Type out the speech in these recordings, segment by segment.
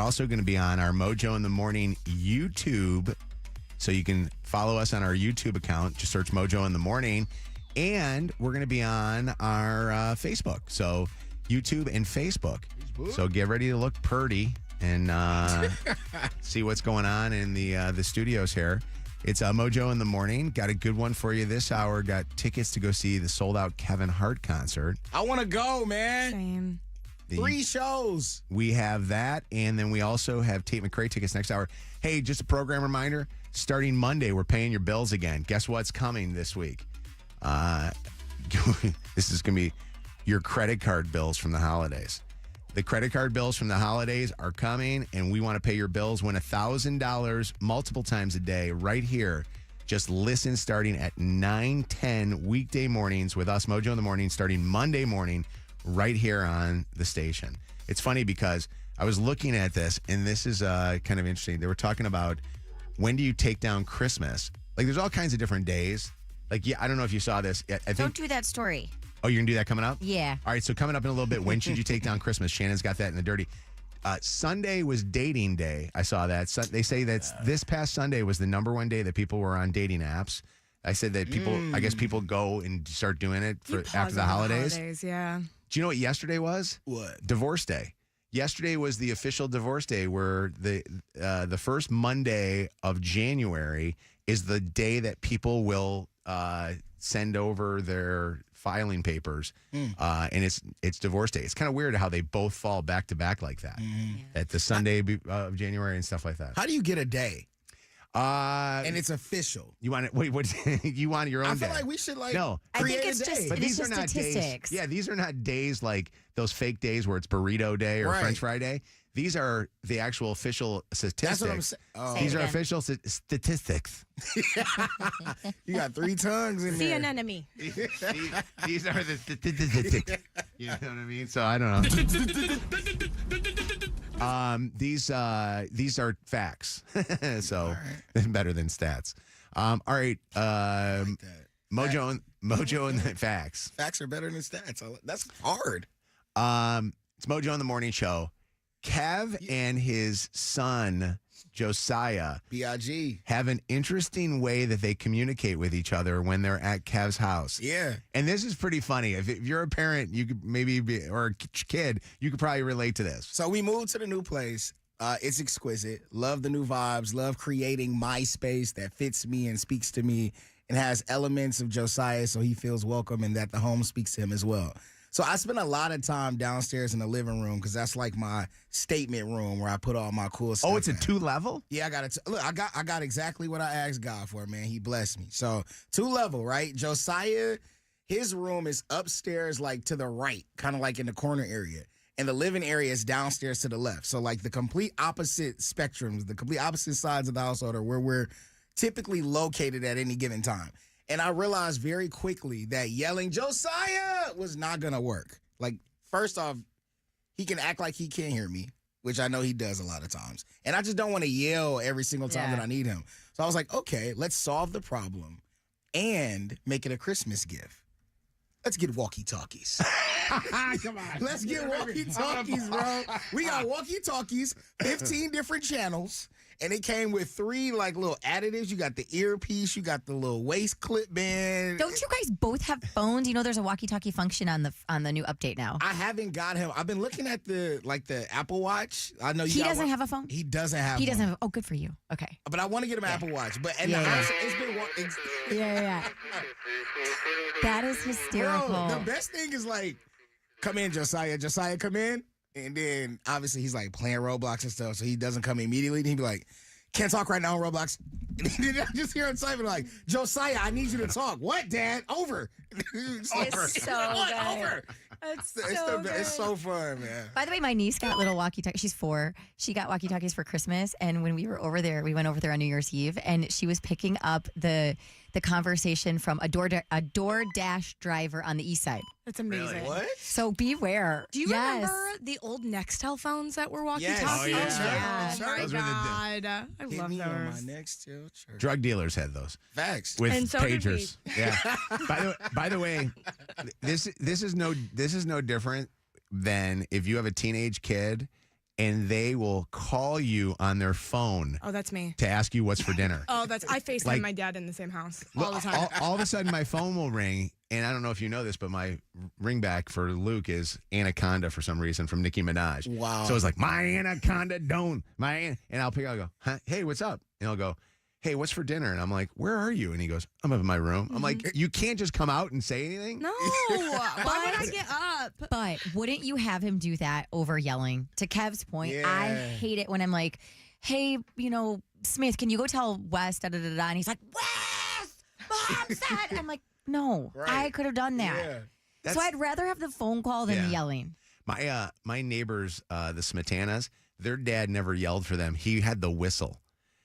also going to be on our Mojo in the Morning YouTube. So you can follow us on our YouTube account. Just search Mojo in the Morning. And we're going to be on our Facebook. So YouTube and Facebook. So get ready to look purty and see what's going on in the studios here. It's Mojo in the Morning. Got a good one for you this hour. Got tickets to go see the sold-out Kevin Hart concert. I want to go, man. Same. 3 shows. We have that, and then we also have Tate McRae tickets next hour. Hey, just a program reminder, starting Monday, we're paying your bills again. Guess what's coming this week? This is going to be your credit card bills from the holidays. The credit card bills from the holidays are coming, and we want to pay your bills. Win $1,000 multiple times a day right here. Just listen starting at 9:10 weekday mornings with us, Mojo in the Morning, starting Monday morning right here on the station. It's funny because I was looking at this, and this is kind of interesting. They were talking about when do you take down Christmas? Like, there's all kinds of different days. Like, yeah, I don't know if you saw this. I think, Don't do that story. Oh, you're going to do that coming up? Yeah. All right, so coming up in a little bit, when should you take down Christmas? Shannon's got that in the dirty. Sunday was dating day. I saw that. So they say that this past Sunday was the number one day that people were on dating apps. I said that I guess people go and start doing it after the holidays. Yeah. Do you know what yesterday was? What? Divorce day. Yesterday was the official divorce day, where the first Monday of January is the day that people will send over their filing papers, and it's divorce day. It's kind of weird how they both fall back to back like that at the Sunday of January and stuff like that. How do you get a day? And it's official. You want it? Wait, what? You want your own day? I feel like we should no. I think create it's a day. just, But it these is are just not statistics. days. Yeah, these are not days like those fake days where it's burrito day or Right. French fry day. These are the actual official statistics. That's what I'm saying. Oh. These are again. official statistics. You got 3 tongues in See there. an enemy. These are the statistics. You know what I mean? So I don't know. These are facts. So better than stats. All right. Mojo and the facts. Facts are better than stats. That's hard. It's Mojo in the Morning Show. Kev and his son, Josiah, B.I.G. have an interesting way that they communicate with each other when they're at Kev's house. Yeah. And this is pretty funny. If you're a parent, you could maybe be, or a kid, you could probably relate to this. So we moved to the new place. It's exquisite. Love the new vibes. Love creating my space that fits me and speaks to me and has elements of Josiah so he feels welcome and that the home speaks to him as well. So I spend a lot of time downstairs in the living room because that's like my statement room where I put all my cool stuff. Oh, it's a in. 2-level? Yeah, I got it. Look, I got exactly what I asked God for, man. He blessed me. So 2-level, right? Josiah, his room is upstairs, like to the right, kind of like in the corner area. And the living area is downstairs to the left. So like the complete opposite spectrums, the complete opposite sides of the household are where we're typically located at any given time. And I realized very quickly that yelling Josiah was not going to work. Like, first off, he can act like he can't hear me, which I know he does a lot of times. And I just don't want to yell every single time that I need him. So I was like, okay, let's solve the problem and make it a Christmas gift. Let's get walkie-talkies. Come on. Let's get walkie-talkies, bro. We got walkie-talkies, 15 different channels, and it came with 3 like little additives. You got the earpiece, you got the little waist clip band. Don't you guys both have phones? You know, there's a walkie-talkie function on the new update now. I haven't got him. I've been looking at the Apple Watch. I know He doesn't have a phone. He doesn't have. He doesn't one. have. Oh, good for you. Okay. But I want to get him an Apple Watch. But and Yeah, the yeah. house, it's been. Yeah. That is hysterical. Bro, the best thing is like, come in, Josiah. Josiah, come in. And then obviously he's like playing Roblox and stuff, so he doesn't come immediately. And he'd be like, can't talk right now on Roblox. And then I just hear him typing like, Josiah, I need you to talk. What, Dad? Over. It's so good. Over. It's so fun, man. By the way, my niece got little walkie-talkies. She's 4. She got walkie-talkies for Christmas, and when we were over there, we went over there on New Year's Eve, and she was picking up the conversation from a DoorDash driver on the east side. That's amazing. Really? What? So beware. Do you Yes. remember the old Nextel phones that were Yes. walkie-talkies? Oh, yeah. Oh, my Those were the- God. I Hit love me on my those. next till church. Drug dealers had those Facts. with And so did pagers. Yeah. By the way, this is no different than if you have a teenage kid and they will call you on their phone Oh, that's me. to ask you what's for dinner. Oh, I FaceTime Like- my dad in the same house all the time. All of a sudden, my phone will ring, and I don't know if you know this, but my ringback for Luke is Anaconda for some reason from Nicki Minaj. Wow. So it's like, my Anaconda don't. And I'll pick up and go, huh? Hey, what's up? And he'll go, hey, what's for dinner? And I'm like, where are you? And he goes, I'm up in my room. I'm like, you can't just come out and say anything? No. Why would I get up? But wouldn't you have him do that over yelling? To Kev's point, I Yeah. hate it when I'm like, hey, Smith, can you go tell Wes, da da da da? And he's like, Wes, Mom said. I'm like, no, Right. I could have done that. Yeah. So I'd rather have the phone call than Yeah. yelling. My neighbors, the Smetanas, their dad never yelled for them. He had the whistle.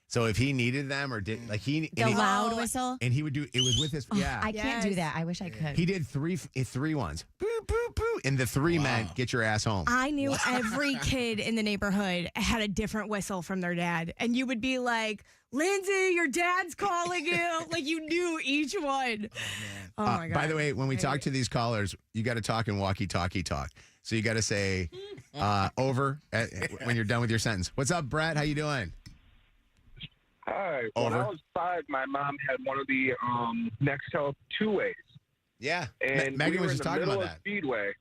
So if he needed them or did like he The loud whistle. and he would do it was with his I can't do Yes. that. I wish I could. He did three ones. Boo boo boo, and the three meant get your ass home. I knew every kid in the neighborhood had a different whistle from their dad. And you would be like, Lindsay, your dad's calling you. Like you knew each one. Oh, my God. By the way, when we talk to these callers, you got to talk in walkie-talkie talk. So you got to say over when you're done with your sentence. What's up, Brett? How you doing? Hi. Over. When I was 5, my mom had one of the Nextel two-ways. Yeah, And Megan we were was in just the talking middle about of that. Speedway.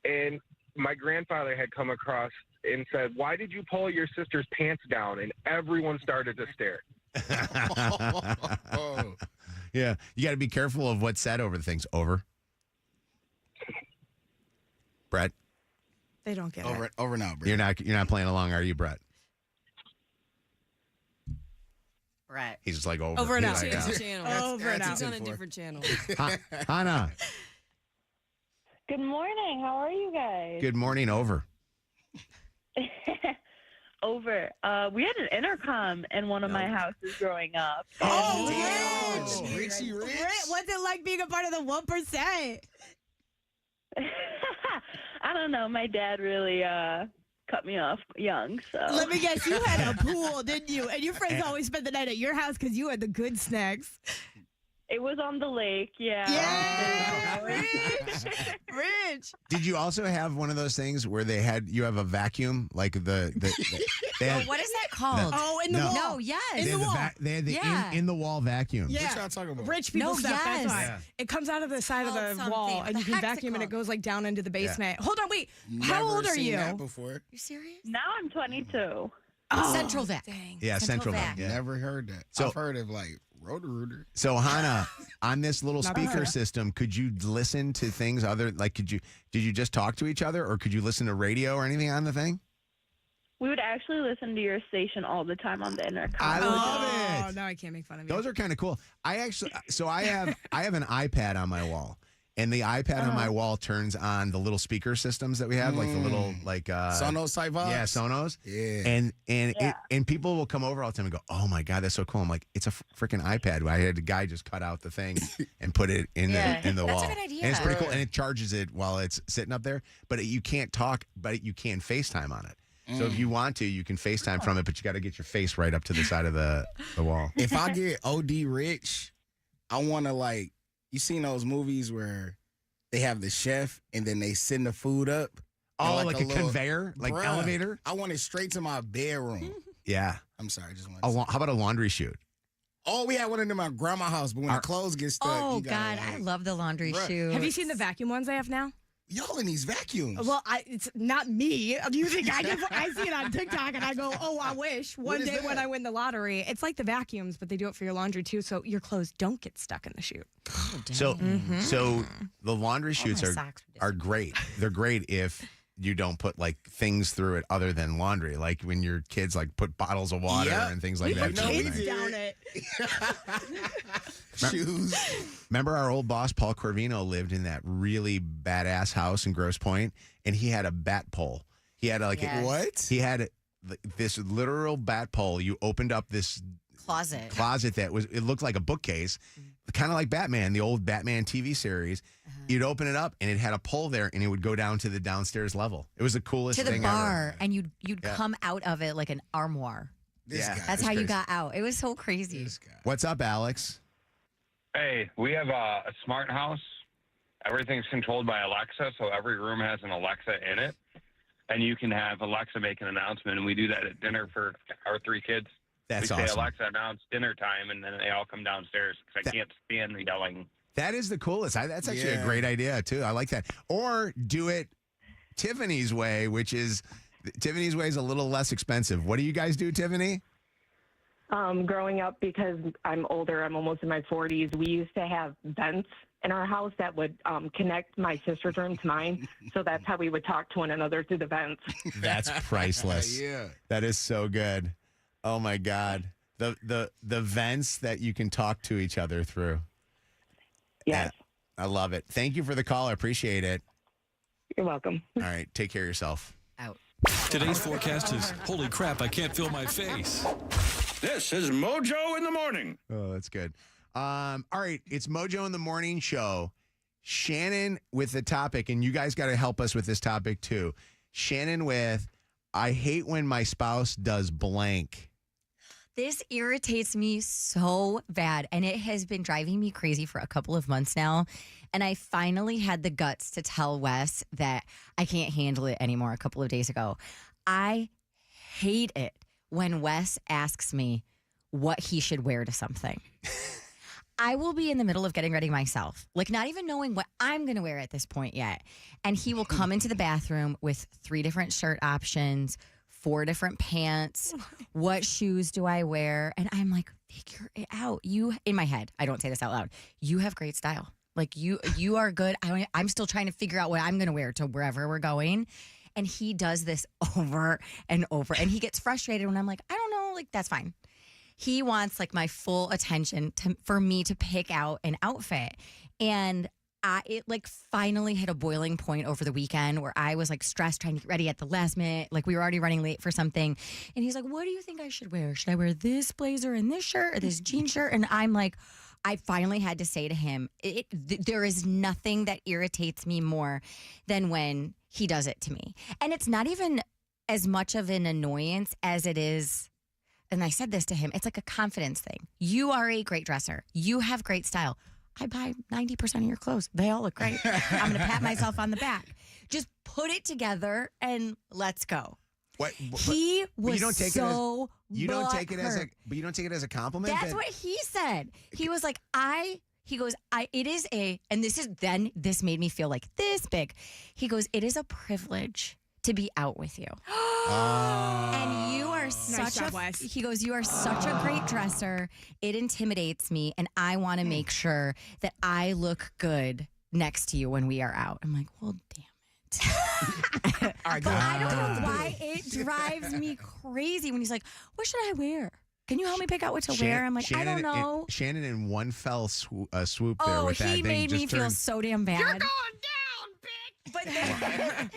And my grandfather had come across and said, why did you pull your sister's pants down? And everyone started to stare. Oh. Yeah, you got to be careful of what's said over the things. Over. Brett, They don't get it. Over now, bro. you're not playing along, are you, Brett? Right. He's just like over. Over and He's out. like, Change yeah. the channel. Over and That's out. it. on a different channel. Hannah, Good morning. How are you guys? good morning. Over. Over. We had an intercom in one of my houses growing up. Oh, Damn. Rich. Richie Rich. What's it like being a part of the 1%? I don't know. My dad really cut me off young, so. Let me guess, you had a pool, didn't you? And your friends always spent the night at your house because you had the good snacks. It was on the lake, yeah. Yeah, Rich. Did you also have one of those things where you have a vacuum, like they had, What is that called? Oh, in the No. wall. No, yes. they in had the wall. they had the Yeah. in the wall vacuum. Yeah. What y'all talking about? Rich people No, stuff. yes. That's why. Yeah. It comes out of the side of Called the wall, something. and The you can heck's it vacuum, and it called? goes like down into the basement. Hold on, wait. Never How old are seen you? that before. You serious? Now I'm 22. Oh, Central Vac. Dang. Yeah, Central Central Vac. Vac. Yeah. Never heard that. So- I've heard of like Roto-Rooter. So Hannah, on this little Not speaker bad. system, could you listen to things did you just talk to each other, or could you listen to radio or anything on the thing? We would actually listen to your station all the time on the intercom. I love Oh, it. now I can't make fun of you. Those are kind of cool. I have an iPad on my wall, and the iPad on my wall turns on the little speaker systems that we have, like the little Sonos type vibes? yeah, Sonos. Yeah. And people will come over all the time and go, "Oh my god, that's so cool!" I'm like, "It's a freaking iPad." I had a guy just cut out the thing and put it in Yeah. the That's a wall. good idea. And it's pretty cool, and it charges it while it's sitting up there. But you can't talk, but you can FaceTime on it. So if you want to, you can FaceTime from it, but you got to get your face right up to the side of the wall. If I get OD rich, I want to you seen those movies where they have the chef and then they send the food up? Oh, And like a little- conveyor, like Bruh, elevator. I want it straight to my bedroom. Yeah. I'm sorry, I just want to How about a laundry chute? Oh, we had one in my grandma's house, but when the clothes get stuck, Oh, you gotta, God. I love the laundry Bruh. chute. Have you seen the vacuum ones they have now? y'all in these vacuums. Well, it's not me. You think I see it on TikTok and I go, oh, I wish one What is day when that? I win the lottery. It's like the vacuums, but they do it for your laundry too, so your clothes don't get stuck in the chute. So the laundry chutes my socks would are great. They're great if you don't put things through it other than laundry, like when your kids put bottles of water Yep. and things like We that. put through the kids thing. Down it. Shoes. Remember our old boss Paul Corvino lived in that really badass house in Grosse Pointe, and he had a bat pole. He had Yes. What? he had this literal bat pole. You opened up this Closet. closet it looked like a bookcase, kind of like Batman, the old Batman TV series. You'd open it up and it had a pole there, and it would go down to the downstairs level. It was the coolest To the thing bar, ever. and you'd Yeah. come out of it like an armoire. This Yeah. guy. That's It's how you crazy. got out. It was so crazy. This guy. What's up, Alex? Hey, we have a smart house. Everything's controlled by Alexa, so every room has an Alexa in it. and you can have Alexa make an announcement, and we do that at dinner for our 3 kids. That's we say, awesome. Alexa, announce dinner time, and then they all come downstairs because I can't stand the yelling. That is the coolest. That's actually a great idea, too. I like that. Or do it Tiffany's way, which is Tiffany's way is a little less expensive. What do you guys do, Tiffany? Growing up, because I'm older, I'm almost in my 40s, we used to have vents in our house that would connect my sister's room to mine. So that's how we would talk to one another through the vents. That's priceless. Yeah. That is so good. Oh, my God. The vents that you can talk to each other through. Yes. Yeah, I love it. Thank you for the call. I appreciate it. You're welcome. All right. Take care of yourself. Out. Today's forecast is, holy crap, I can't feel my face. This is Mojo in the morning. Oh, that's good. All right. It's Mojo in the Morning Show. Shannon with the topic, and you guys got to help us with this topic too. Shannon with, I hate when my spouse does blank. This irritates me so bad, and it has been driving me crazy for a couple of months now. And I finally had the guts to tell Wes that I can't handle it anymore a couple of days ago. I hate it when Wes asks me what he should wear to something. I will be in the middle of getting ready myself, like not even knowing what I'm going to wear at this point yet. And he will come into the bathroom with 3 different shirt options, 4 different pants. What shoes do I wear? And I'm like, figure it out. You, in my head, I don't say this out loud. You have great style. Like you are good. I'm still trying to figure out what I'm going to wear to wherever we're going. And he does this over and over. And he gets frustrated when I'm like, I don't know, like that's fine. He wants like my full attention for me to pick out an outfit. And it like finally hit a boiling point over the weekend where I was like stressed trying to get ready at the last minute. Like we were already running late for something. And he's like, what do you think I should wear? Should I wear this blazer and this shirt or this jean shirt? And I'm like, I finally had to say to him, there is nothing that irritates me more than when he does it to me. And it's not even as much of an annoyance as it is. And I said this to him. It's like a confidence thing. You are a great dresser. You have great style. I buy 90% of your clothes. They all look great. I'm going to pat myself on the back. Just put it together and let's go. He was you don't take it as a compliment. That's what he said. He was like, this made me feel like this big. He goes, it is a privilege to be out with you. And you are he goes, you are such a great dresser. It intimidates me. And I want to make sure that I look good next to you when we are out. I'm like, well, damn. But I don't know why it drives me crazy when he's like, what should I wear? Can you help me pick out what to wear? I'm like, I don't know. Shannon in one fell swoop there with that thing. He made me feel so damn bad. You're going down, bitch.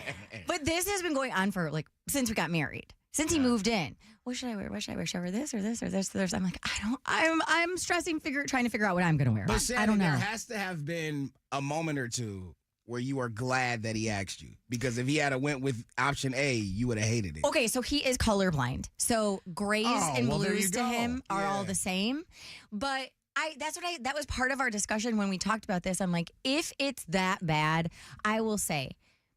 But this has been going on for like since we got married. Since he moved in. What should I wear? What should I wear? Should I wear this or this or this or this? I'm like, I'm stressing trying to figure out what I'm gonna wear. But Shannon, I don't know. There has to have been a moment or two where you are glad that he asked you. Because if he had went with option A, you would have hated it. Okay, so he is colorblind. So grays and blues to him are all the same. But that was part of our discussion when we talked about this. I'm like, if it's that bad, I will say,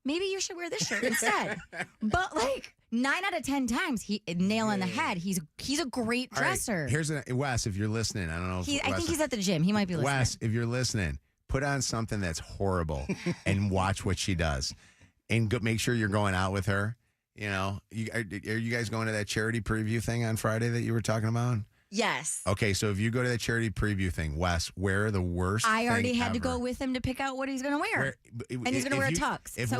maybe you should wear this shirt instead. But like 9 out of 10 times, he nail on the head. He's a great dresser. Right, here's Wes, if you're listening, I don't know. I think he's at the gym. He might be listening. Wes, if you're listening, put on something that's horrible and watch what she does, and make sure you're going out with her. You know, are you guys going to that charity preview thing on Friday that you were talking about? Yes. Okay, so if you go to that charity preview thing, Wes, wear the worst. I already thing had ever. to go with him to pick out what he's going to wear. And he's going to wear a tux. If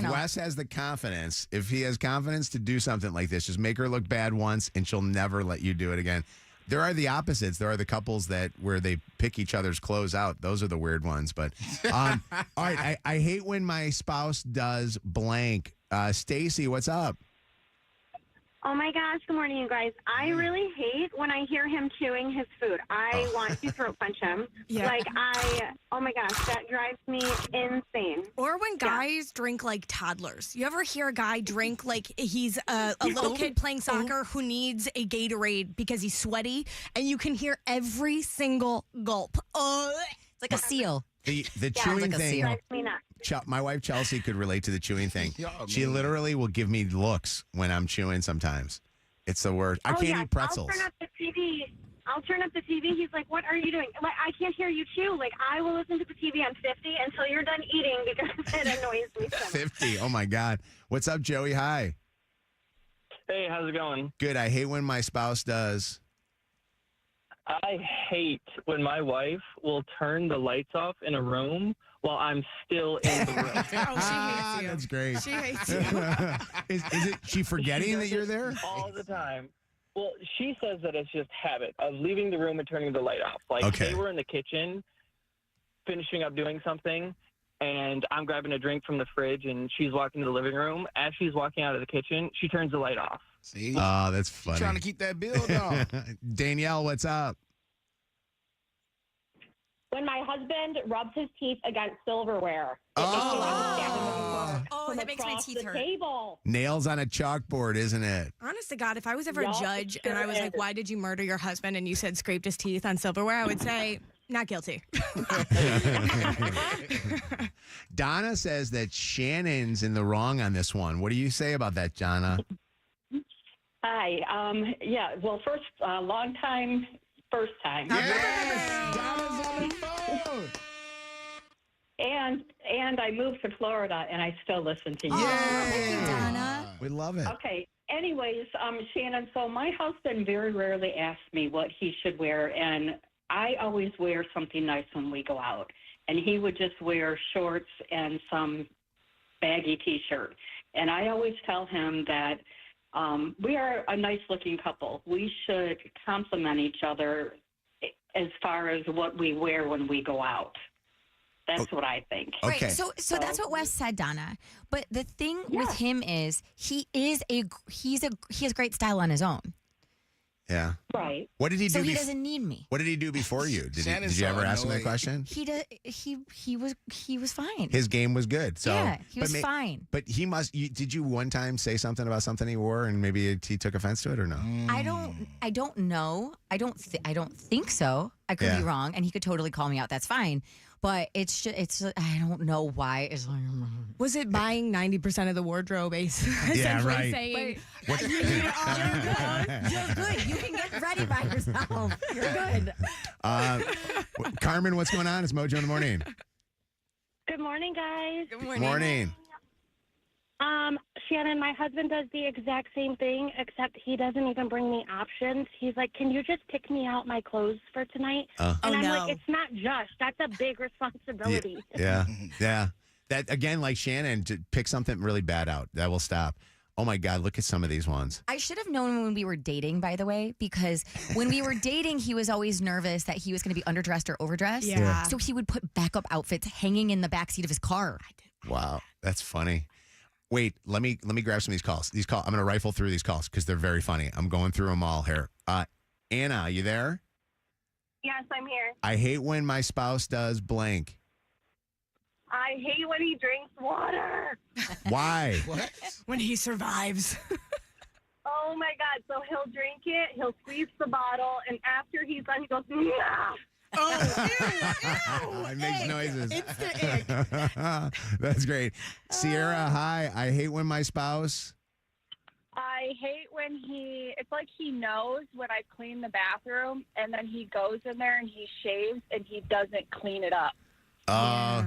Wes has the confidence, if he has confidence to do something like this, just make her look bad once and she'll never let you do it again. There are the opposites. There are the couples where they pick each other's clothes out. Those are the weird ones. But all right, I hate when my spouse does blank. Stacy, what's up? Oh my gosh, good morning, you guys. I really hate when I hear him chewing his food. I want to throat punch him. Yeah. Oh my gosh, that drives me insane. Or when guys drink like toddlers. You ever hear a guy drink like he's a little kid playing soccer who needs a Gatorade because he's sweaty, and you can hear every single gulp. It's like a seal. The chewing thing. Drives me nuts. My wife Chelsea could relate to the chewing thing. Y'all She mean. literally will give me looks when I'm chewing sometimes. It's the worst. I can't eat pretzels. I'll turn up the TV. He's like, "What are you doing?" Like, I can't hear you chew. Like, I will listen to the TV on 50 until you're done eating because it annoys me so much. 50. Oh my God. What's up, Joey? Hi. Hey, how's it going? Good. I hate when my spouse does. I hate when my wife will turn the lights off in a room while I'm still in the room. Oh, she hates you. That's great. She hates you. Is it she forgetting that you're there? All the time. Well, she says that it's just habit of leaving the room and turning the light off. Like, Okay. they were in the kitchen finishing up doing something, and I'm grabbing a drink from the fridge, and she's walking to the living room. As she's walking out of the kitchen, she turns the light off. See? Oh, that's funny. Trying to keep that bill down. Danielle, what's up? When my husband rubs his teeth against silverware. Oh, that makes my teeth hurt. Table. Nails on a chalkboard, isn't it? Honest to God, if I was ever a Yup, judge sure and I was like, is. why did you murder your husband? And you said scraped his teeth on silverware, I would say, not guilty. Donna says that Shannon's in the wrong on this one. What do you say about that, Donna? Hi. Yeah. Well, first, long time, first time. Yes! Donna's on the phone. And I moved to Florida, and I still listen to you. Thank you, Donna. We love it. Okay. Anyways, Shannon, so my husband very rarely asks me what he should wear, and I always wear something nice when we go out. And he would just wear shorts and some baggy T-shirt. And I always tell him that we are a nice-looking couple. We should compliment each other as far as what we wear when we go out. That's what I think. Okay. Right. So that's what Wes said, Donna. But the thing with him is he has great style on his own. Yeah. Right. What did he do? So he doesn't need me. What did he do before you? Did Shannon's you ever so ask him that annoying. question? He was fine. His game was good. So yeah, he was but fine. But he must. Did you one time say something about something he wore, and maybe he took offense to it, or no? I don't know. I don't think so. I could be wrong, and he could totally call me out. That's fine. But it's I don't know why. It's like, Was it buying 90% of the wardrobe, essentially right. saying, you're good. You're good. You can get ready by yourself. You're good. Carmen, what's going on? It's Mojo in the morning. Good morning, guys. good morning. Morning. Shannon, my husband does the exact same thing, except he doesn't even bring me options. He's like, "Can you just pick me out my clothes for tonight?" And I'm like, "It's not just. That's a big responsibility." Yeah. That again, like Shannon, to pick something really bad out. That will stop. Oh my God, look at some of these ones. I should have known when we were dating, by the way, because when we were dating, he was always nervous that he was going to be underdressed or overdressed. Yeah. So he would put backup outfits hanging in the backseat of his car. Wow, that's funny. Wait, let me grab some of these calls. I'm going to rifle through these calls because they're very funny. I'm going through them all here. Anna, you there? Yes, I'm here. I hate when my spouse does blank. I hate when he drinks water. Why? What? When he survives. Oh my God! So he'll drink it, he'll squeeze the bottle, and after he's done, he goes, "Nah." It makes noises. It's the ick. That's great. Sierra, hi. I hate when my spouse. I hate when it's like he knows when I clean the bathroom, and then he goes in there and he shaves and he doesn't clean it up.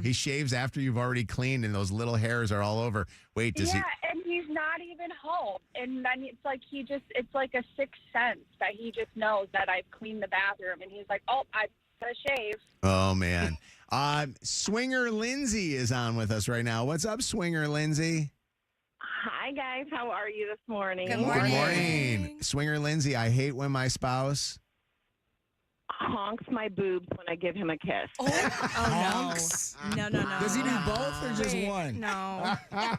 He shaves after you've already cleaned and those little hairs are all over. Wait, does he? And he's not even home. And then it's like it's like a sixth sense that he just knows that I've cleaned the bathroom, and he's like, "Oh, I gotta shave." Oh, man. Swinger Lindsay is on with us right now. What's up, Swinger Lindsay? Hi, guys. How are you this morning? Good morning. Good morning. Swinger Lindsay, I hate when my spouse honks my boobs when I give him a kiss. Honks? No. Does he do both or just one? No.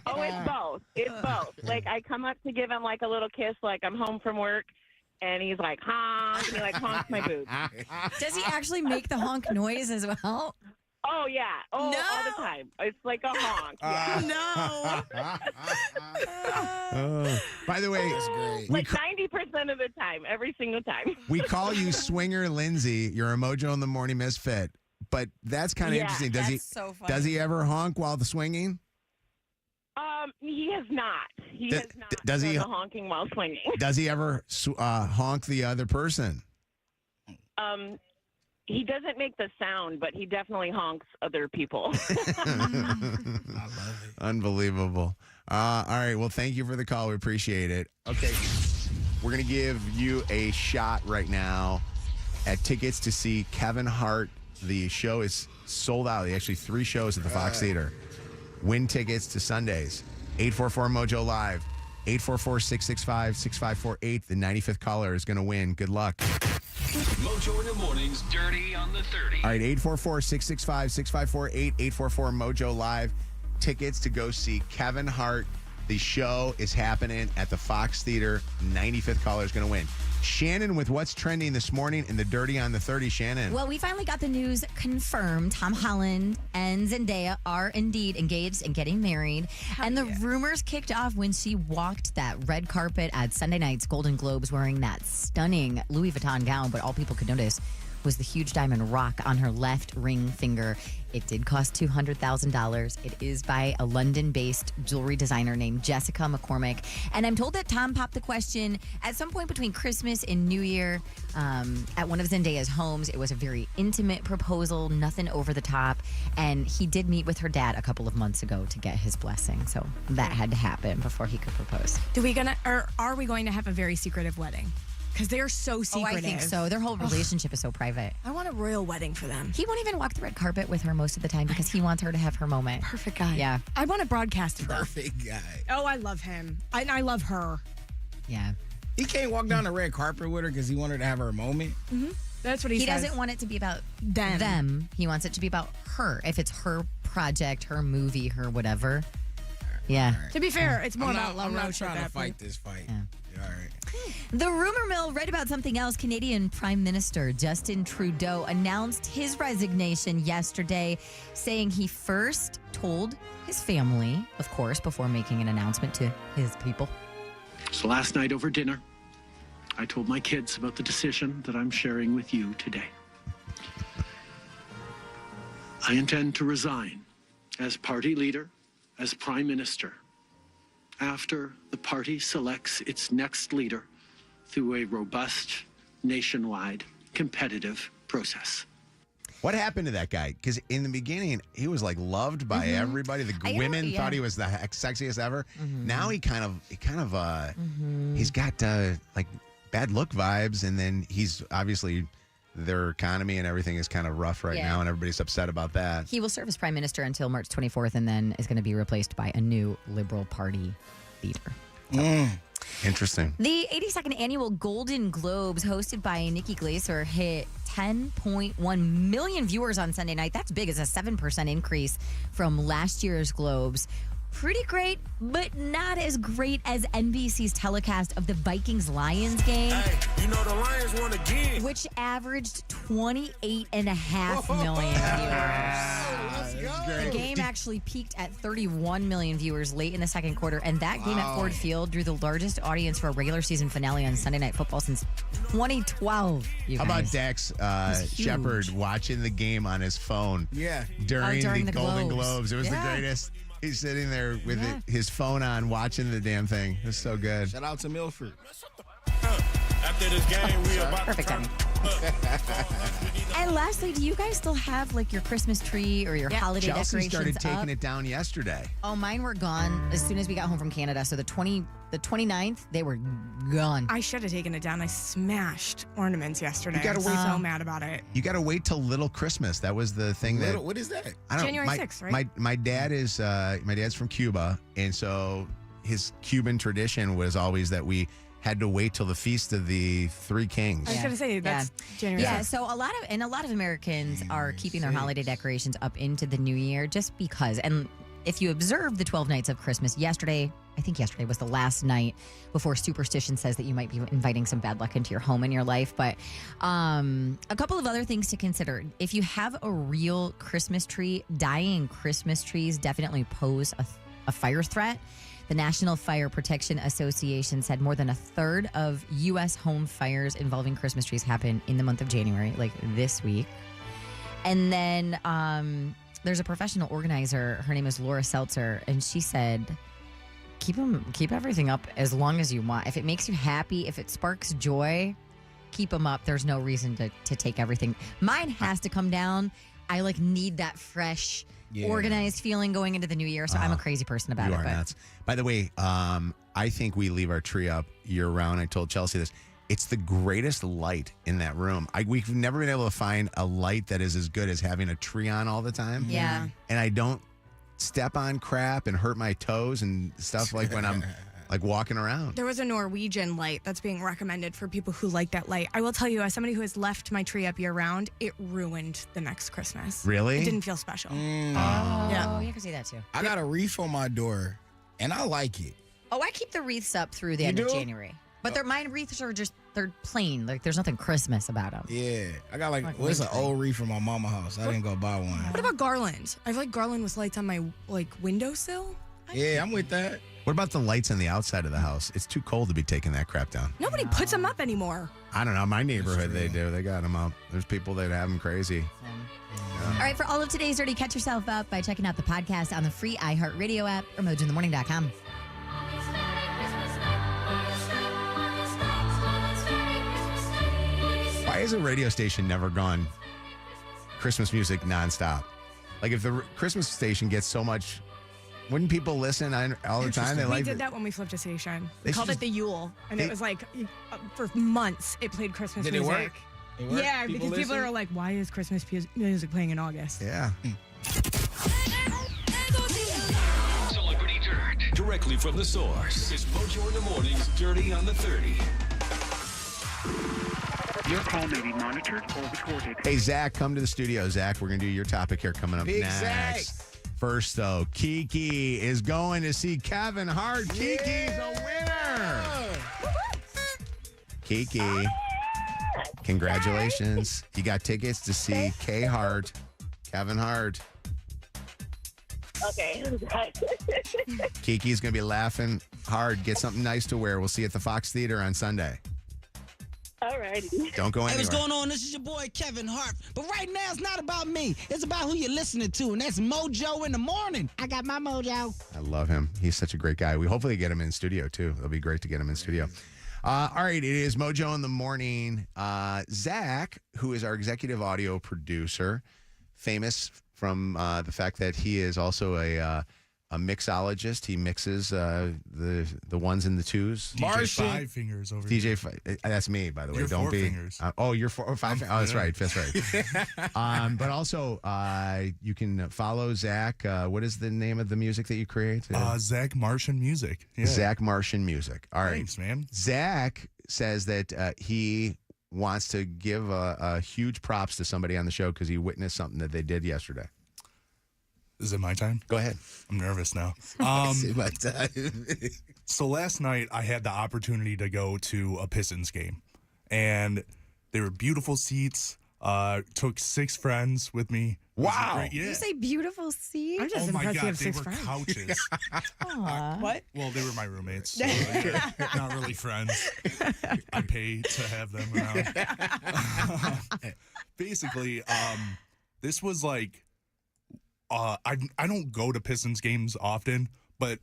Oh, it's both. It's both. Like, I come up to give him, like, a little kiss, like I'm home from work, and he's like, honk, and he, like, honks my boobs. Does he actually make the honk noise as well? Oh, yeah. Oh, No. all the time. It's like a honk. Yeah. Oh. By the way, Like 90% of the time, every single time. we call you Swinger Lindsay. You're a Mojo in the Morning misfit. but that's kind of Yeah, interesting. that's so funny. Does he ever honk while the swinging? He has not. He has not does done he- the honking while swinging. Does he ever honk the other person? He doesn't make the sound, but he definitely honks other people. Unbelievable. All right. Well, thank you for the call. We appreciate it. Okay. We're going to give you a shot right now at tickets to see Kevin Hart. The show is sold out. Actually, 3 shows at the Fox Theater. Win tickets to Sundays. 844-MOJO Live. 844-665-6548. The 95th caller is going to win. Good luck. Mojo in the mornings, dirty on the 30. All right, 844-665-6548, 844-MOJO Live. Tickets to go see Kevin Hart. The show is happening at the Fox Theater. 95th caller is going to win. Shannon with what's trending this morning in the Dirty on the 30. Shannon. Well, we finally got the news confirmed. Tom Holland and Zendaya are indeed engaged and getting married. And the rumors kicked off when she walked that red carpet at Sunday night's Golden Globes wearing that stunning Louis Vuitton gown. But all people could notice was the huge diamond rock on her left ring finger. It did cost $200,000. It is by a London-based jewelry designer named Jessica McCormick. And I'm told that Tom popped the question at some point between Christmas and New Year at one of Zendaya's homes. It was a very intimate proposal, nothing over the top. And he did meet with her dad a couple of months ago to get his blessing. So that had to happen before he could propose. Are we going to have a very secretive wedding? Because they're so secretive. Oh, I think so. Their whole relationship is so private. I want a royal wedding for them. He won't even walk the red carpet with her most of the time because he wants her to have her moment. Perfect guy. Yeah. I want to broadcast it, though. Perfect guy. Oh, I love him. And I love her. Yeah. He can't walk down the red carpet with her because he wanted to have her moment. Mm-hmm. That's what he says. He doesn't want it to be about them. He wants it to be about her. If it's her project, her movie, her whatever. Yeah. To be fair, it's more about I'm not LaRoche trying at to that point. fight this fight. Yeah. All right. The rumor mill read about something else. Canadian Prime Minister Justin Trudeau announced his resignation yesterday, saying he first told his family, of course, before making an announcement to his people. So last night over dinner, I told my kids about the decision that I'm sharing with you today. I intend to resign as party leader, as Prime Minister, after the party selects its next leader through a robust, nationwide, competitive process. What happened to that guy? Because in the beginning, he was like loved by everybody. The women thought he was the sexiest ever. Now he's got like bad look vibes, and then he's obviously their economy and everything is kind of rough right now, and everybody's upset about that. He will serve as Prime Minister until March 24th and then is going to be replaced by a new Liberal Party leader. So. Interesting. The 82nd annual Golden Globes, hosted by Nikki Glaser, hit 10.1 million viewers on Sunday night. That's big. It's a 7% increase from last year's Globes. Pretty great, but not as great as NBC's telecast of the Vikings-Lions game. Hey, you know the Lions won again. Which averaged 28.5 million viewers. The game actually peaked at 31 million viewers late in the second quarter, and that game at Ford Field drew the largest audience for a regular season finale on Sunday Night Football since 2012. How about Dax Shepard watching the game on his phone during the Golden Globes? It was the greatest. He's sitting there with his phone on watching the damn thing. It's so good. Shout out to MILF. After this game, we about perfect to turn. And lastly, do you guys still have like your Christmas tree or your holiday Chelsea decorations started taking up? it down yesterday. Oh, mine were gone as soon as we got home from Canada. So the 29th, they were gone. I should have taken it down. I smashed ornaments yesterday. You gotta I'm wait. so mad about it. You got to wait till Little Christmas. That was the thing that. What is that? I don't know. January 6th, right? My dad's from Cuba, and so his Cuban tradition was always that we had to wait till the Feast of the Three Kings. I was going to say, that's January 6th. Yeah, so a lot of Americans are keeping their holiday decorations up into the new year just because. And if you observe the 12 nights of Christmas, I think yesterday was the last night before superstition says that you might be inviting some bad luck into your home and your life. But a couple of other things to consider. If you have a real Christmas tree, dying Christmas trees definitely pose a fire threat. The National Fire Protection Association said more than a third of U.S. home fires involving Christmas trees happen in the month of January, like this week. And then there's a professional organizer. Her name is Laura Seltzer, and she said, keep everything up as long as you want. If it makes you happy, if it sparks joy, keep them up. There's no reason to take everything. Mine has to come down. I need that fresh, organized feeling going into the new year. So I'm a crazy person about it. You are nuts. By the way, I think we leave our tree up year round. I told Chelsea this. It's the greatest light in that room. We've never been able to find a light that is as good as having a tree on all the time. Yeah. And I don't step on crap and hurt my toes and stuff when I'm walking around. There was a Norwegian light that's being recommended for people who like that light. I will tell you, as somebody who has left my tree up year round, it ruined the next Christmas. Really? It didn't feel special. Yeah, you can see that too. I got a wreath on my door, and I like it. Oh, I keep the wreaths up through the end of January. But mine wreaths are they're plain. There's nothing Christmas about them. Yeah. I got it's an old wreath from my mama's house. I didn't go buy one. What about garland? I have garland with lights on my windowsill. Yeah, I'm with that. What about the lights on the outside of the house? It's too cold to be taking that crap down. Nobody puts them up anymore. I don't know. My neighborhood, they do. They got them up. There's people that have them crazy. All right, for all of today's Dirty, catch yourself up by checking out the podcast on the free iHeartRadio app or mojointhemorning.com. Why has a radio station never gone Christmas music nonstop? If the Christmas station gets so much, wouldn't people listen all the time? We did that when we flipped a station. We called it the Yule, and it was for months it played Christmas music. Did it work? Yeah, because people are like, why is Christmas music playing in August? Yeah. Celebrity Dirt. Directly from the source. It's Mojo in the Morning's Dirty on the 30. Your call may be monitored or recorded. Hey, Zack, come to the studio. Zack, we're going to do your topic here coming up Big next. Zack. First, though, Kiki is going to see Kevin Hart. Yeah. Kiki's a winner. Kiki, congratulations. You got tickets to see Kevin Hart. Okay. Kiki's going to be laughing hard. Get something nice to wear. We'll see you at the Fox Theater on Sunday. All righty. Don't go anywhere. Hey, what's going on? This is your boy, Kevin Hart. But right now, it's not about me. It's about who you're listening to, and that's Mojo in the Morning. I got my Mojo. I love him. He's such a great guy. We hopefully get him in studio, too. It'll be great to get him in studio. All right, it is Mojo in the Morning. Zack, who is our executive audio producer, famous from the fact that he is also a mixologist. He mixes the ones and the twos. DJ Five Fingers over here. That's me, by the way. You're Don't four be. fingers. You're four or five. Oh, that's right. That's right. But also, you can follow Zack. What is the name of the music that you create? Zack Martian Music. Yeah. Zack Martian Music. All right. Thanks, man. Zack says that he wants to give a huge props to somebody on the show because he witnessed something that they did yesterday. Is it my time? Go ahead. I'm nervous now. It's my time. So last night I had the opportunity to go to a Pistons game, and they were beautiful seats. Took 6 friends with me. Wow. Great, yeah. Did you say beautiful seats? I'm just Oh my impressed you God, have they 6 were friends. couches. What? Well, they were my roommates. So yeah, not really friends. I pay to have them around. Basically, this was I don't go to Pistons games often, but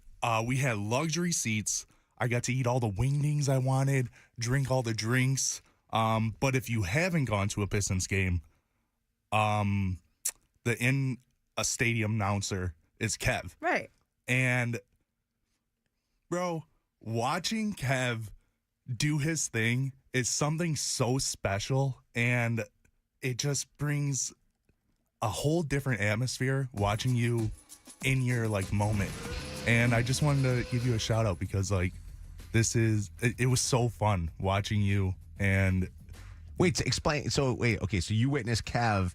we had luxury seats. I got to eat all the wingdings I wanted, drink all the drinks. But if you haven't gone to a Pistons game, the in-a-stadium announcer is Kev. Right. And, bro, watching Kev do his thing is something so special, and it just brings a whole different atmosphere watching you in your moment. And I just wanted to give you a shout out because it was so fun watching you. And wait, explain. So you witnessed Kev,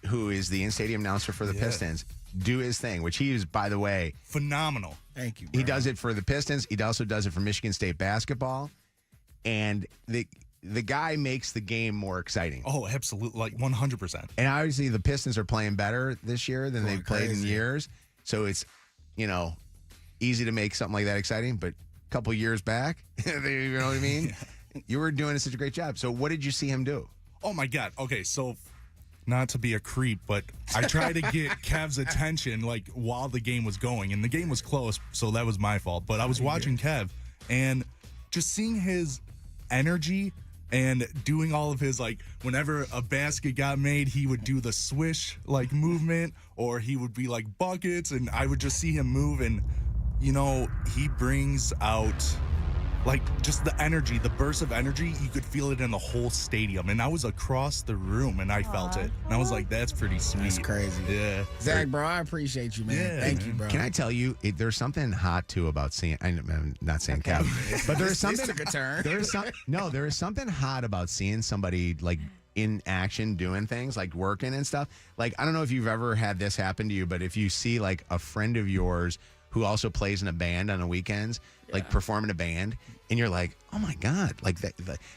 who is the in-stadium announcer for the Pistons, do his thing, which he is, by the way, phenomenal. Thank you, bro. He does it for the Pistons. He also does it for Michigan State basketball. And the guy makes the game more exciting. Oh, absolutely. 100%. And obviously the Pistons are playing better this year than they've played in years. So it's, easy to make something like that exciting. But a couple years back, you know what I mean? You were doing such a great job. So what did you see him do? Oh, my God. Okay, so not to be a creep, but I tried to get Kev's attention like while the game was going, and the game was close, so that was my fault. But I was watching Kev, and just seeing his energy and doing all of his, like, whenever a basket got made, he would do the swish like movement, or he would be like buckets, and I would just see him move, and you know, he brings out like just the energy, the burst of energy. You could feel it in the whole stadium, and I was across the room and I felt it, and I was like, that's pretty sweet. That's crazy. Yeah. Zach, bro, I appreciate you, man. Yeah, Thank you, bro. Can I tell you, there's something hot too about seeing. I'm not saying Kevin, but there's something. This took a turn. There is something hot about seeing somebody like in action doing things, like working and stuff. Like, I don't know if you've ever had this happen to you, but if you see like a friend of yours who also plays in a band on the weekends, like perform in a band, and you're like, oh my God, like that.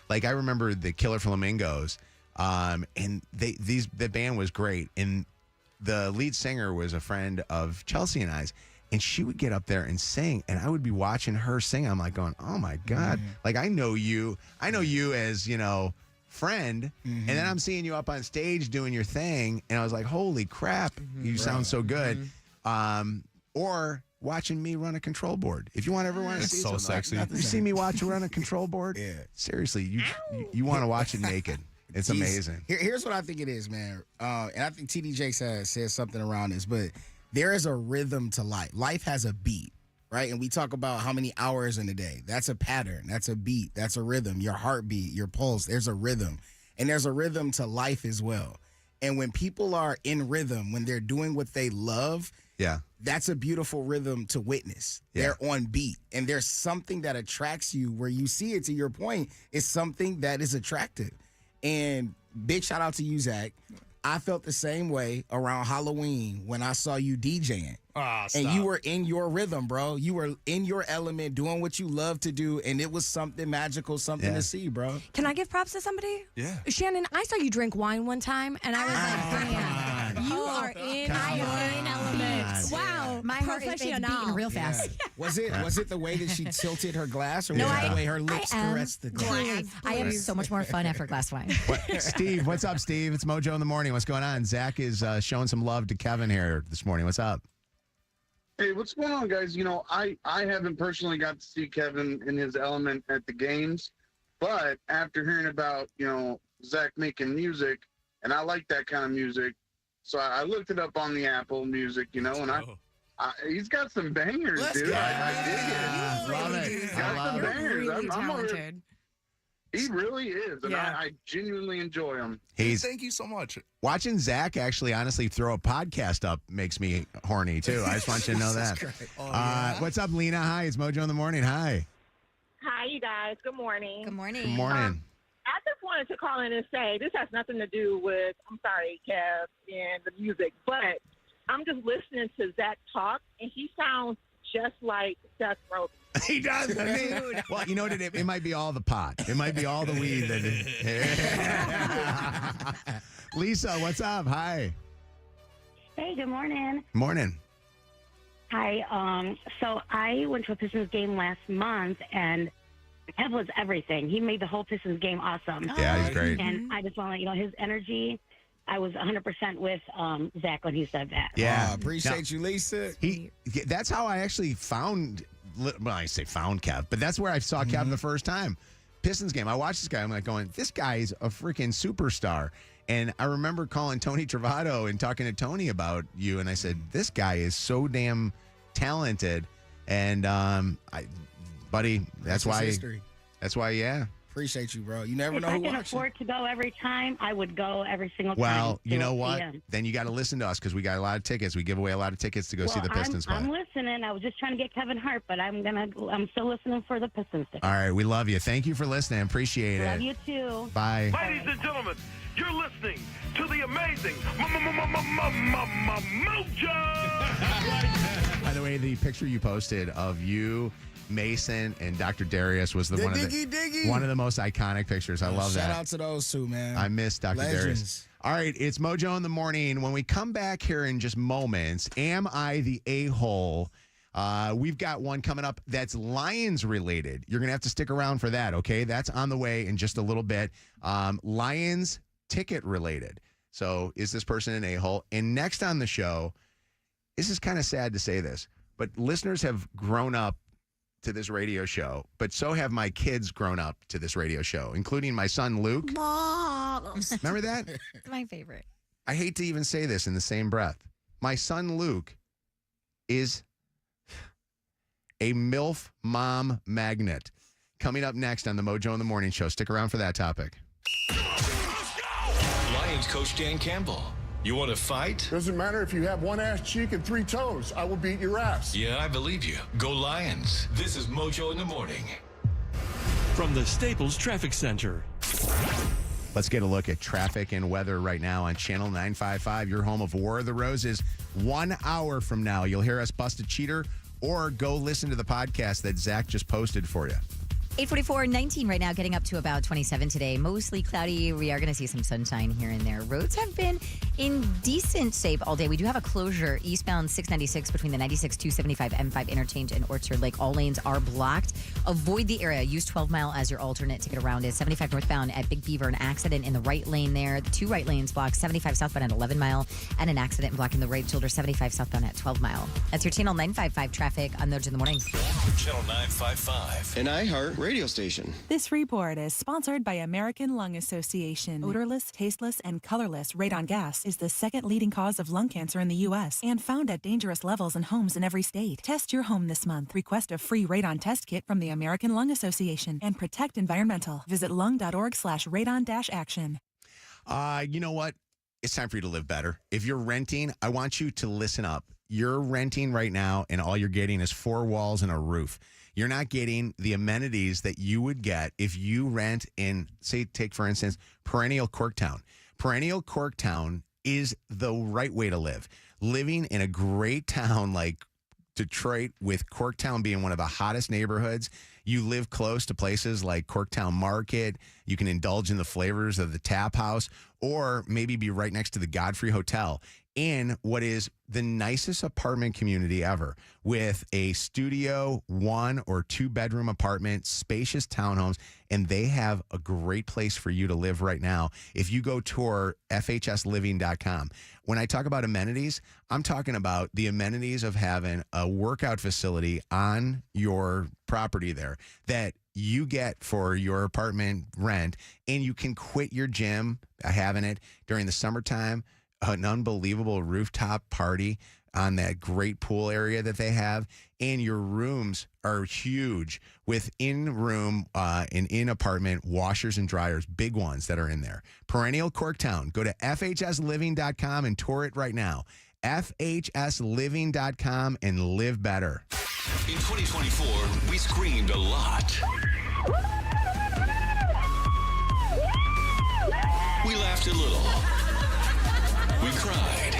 Like, I remember the Killer Flamingos, and the band was great, and the lead singer was a friend of Chelsea and I's, and she would get up there and sing, and I would be watching her sing. I'm like going, oh my God, like I know you as, you know, friend, and then I'm seeing you up on stage doing your thing, and I was like, holy crap, you sound so good. Or watching me run a control board. If you want everyone to It's see so something, sexy. you see me run a control board? Yeah. Seriously, you want to watch it naked. It's amazing. Here's what I think it is, man. And I think TD Jakes said something around this, but there is a rhythm to life. Life has a beat, right? And we talk about how many hours in a day. That's a pattern. That's a beat. That's a rhythm. Your heartbeat, your pulse, there's a rhythm. And there's a rhythm to life as well. And when people are in rhythm, when they're doing what they love, that's a beautiful rhythm to witness. Yeah. They're on beat. And there's something that attracts you where you see it, to your point, it's something that is attractive. And big shout out to you, Zach. I felt the same way around Halloween when I saw you DJing. And you were in your rhythm, bro. You were in your element, doing what you love to do, and it was something magical, something to see, bro. Can I give props to somebody? Yeah. Shannon, I saw you drink wine one time, and I was like, damn, you are in your element. Wow. My heart is beating real fast. Was it the way that she tilted her glass, or was No, it the way her lips caressed the glass? I am so much more fun after a glass of wine. Steve, what's up, Steve? It's Mojo in the morning. What's going on? Zach is showing some love to Kevin here this morning. What's up? Hey, what's going on, guys? You know, I haven't personally got to see Kevin in his element at the games, but after hearing about, you know, Zach making music, and I like that kind of music, so I looked it up on the Apple Music, you know, and he's got some bangers, dude. I dig it. Love it. He's got some bangers. Really talented. He really is, and I genuinely enjoy him. Thank you so much. Watching Zach actually honestly throw a podcast up makes me horny, too. I just want you to know that. What's up, Lena? Hi, it's Mojo in the morning. Hi. Hi, you guys. Good morning. Good morning. Good morning. I just wanted to call in and say this has nothing to do with, I'm sorry, Kev, and the music, but I'm just listening to Zach talk, and he sounds just like Seth Rogen. He does, doesn't he? Well, you know what? It might be all the pot. It might be all the weed. Lisa, what's up? Hi. Hey, good morning. Morning. Hi. So I went to a Pistons game last month, and Kev was everything. He made the whole Pistons game awesome. Yeah, he's great. And I just want to let you know his energy. I was 100% with Zach when he said that. Yeah. Appreciate you, Lisa. That's how I actually found, well, I say found Kev, but that's where I saw Kev the first time. Pistons game. I watched this guy. I'm like going, this guy's a freaking superstar. And I remember calling Tony Travato and talking to Tony about you. And I said, this guy is so damn talented. And, buddy, that's why, yeah. Appreciate you, bro. You never If know I who could watches. afford to go every time, I would go every single time. Well, you to know see what? him. Then you got to listen to us because we got a lot of tickets. We give away a lot of tickets to go see the Pistons play. I'm listening. I was just trying to get Kevin Hart, but I'm still listening for the Pistons. All right, we love you. Thank you for listening. Appreciate it. Love you too. Bye. Ladies and gentlemen, you're listening to the amazing Mojo. By the way, the picture you posted of you, Mason, and Dr. Darius was one of the most iconic pictures. I love that. Shout out to those two, man. I miss Dr. Darius. Legends. All right, it's Mojo in the morning. When we come back here in just moments, am I the a-hole? We've got one coming up that's Lions related. You're going to have to stick around for that, okay? That's on the way in just a little bit. Lions ticket related. So is this person an a-hole? And next on the show, this is kind of sad to say this, but listeners have grown up to this radio show, but so have my kids grown up to this radio show, including my son, Luke. Remember that? It's my favorite. I hate to even say this in the same breath. My son, Luke, is a MILF mom magnet. Coming up next on the Mojo in the Morning Show. Stick around for that topic. Lions coach Dan Campbell. You want to fight? Doesn't matter if you have one ass cheek and 3 toes. I will beat your ass. Yeah, I believe you. Go Lions. This is Mojo in the Morning. From the Staples Traffic Center. Let's get a look at traffic and weather right now on Channel 955, your home of War of the Roses. 1 hour from now, you'll hear us bust a cheater or go listen to the podcast that Zack just posted for you. 8:44, 19 right now, getting up to about 27 today. Mostly cloudy. We are going to see some sunshine here and there. Roads have been in decent shape all day. We do have a closure eastbound 696 between the 96 275 M5 interchange and Orchard Lake. All lanes are blocked. Avoid the area. Use 12 Mile as your alternate to get around it. 75 northbound at Big Beaver, an accident in the right lane there. The 2 right lanes blocked. 75 southbound at 11 Mile and an accident blocking the right shoulder. 75 southbound at 12 Mile. That's your Channel 955 traffic on Mojo in the Morning. Channel 955. An iHeart radio station. This report is sponsored by American Lung Association. Odorless, tasteless, and colorless radon gas is the second leading cause of lung cancer in the U.S. and found at dangerous levels in homes in every state. Test your home this month. Request a free radon test kit from the American Lung Association and protect environmental. Visit lung.org/radon-action. You know what? It's time for you to live better. If you're renting, I want you to listen up. You're renting right now, and all you're getting is 4 walls and a roof. You're not getting the amenities that you would get if you rent in, say, take for instance, Perennial Corktown. Perennial Corktown is the right way to live. Living in a great town like Detroit, with Corktown being one of the hottest neighborhoods, you live close to places like Corktown Market. You can indulge in the flavors of the Tap House, or maybe be right next to the Godfrey Hotel in what is the nicest apartment community ever, with a studio 1 or 2 bedroom apartment, spacious townhomes, and they have a great place for you to live right now if you go tour FHSliving.com. When I talk about amenities, I'm talking about the amenities of having a workout facility on your property there that you get for your apartment rent, and you can quit your gym, having it during the summertime, an unbelievable rooftop party on that great pool area that they have. And your rooms are huge with in-room and in-apartment washers and dryers, big ones that are in there. Perennial Corktown. Go to FHSliving.com and tour it right now. FHSliving.com and live better. In 2024, we screamed a lot. We laughed a little. We cried.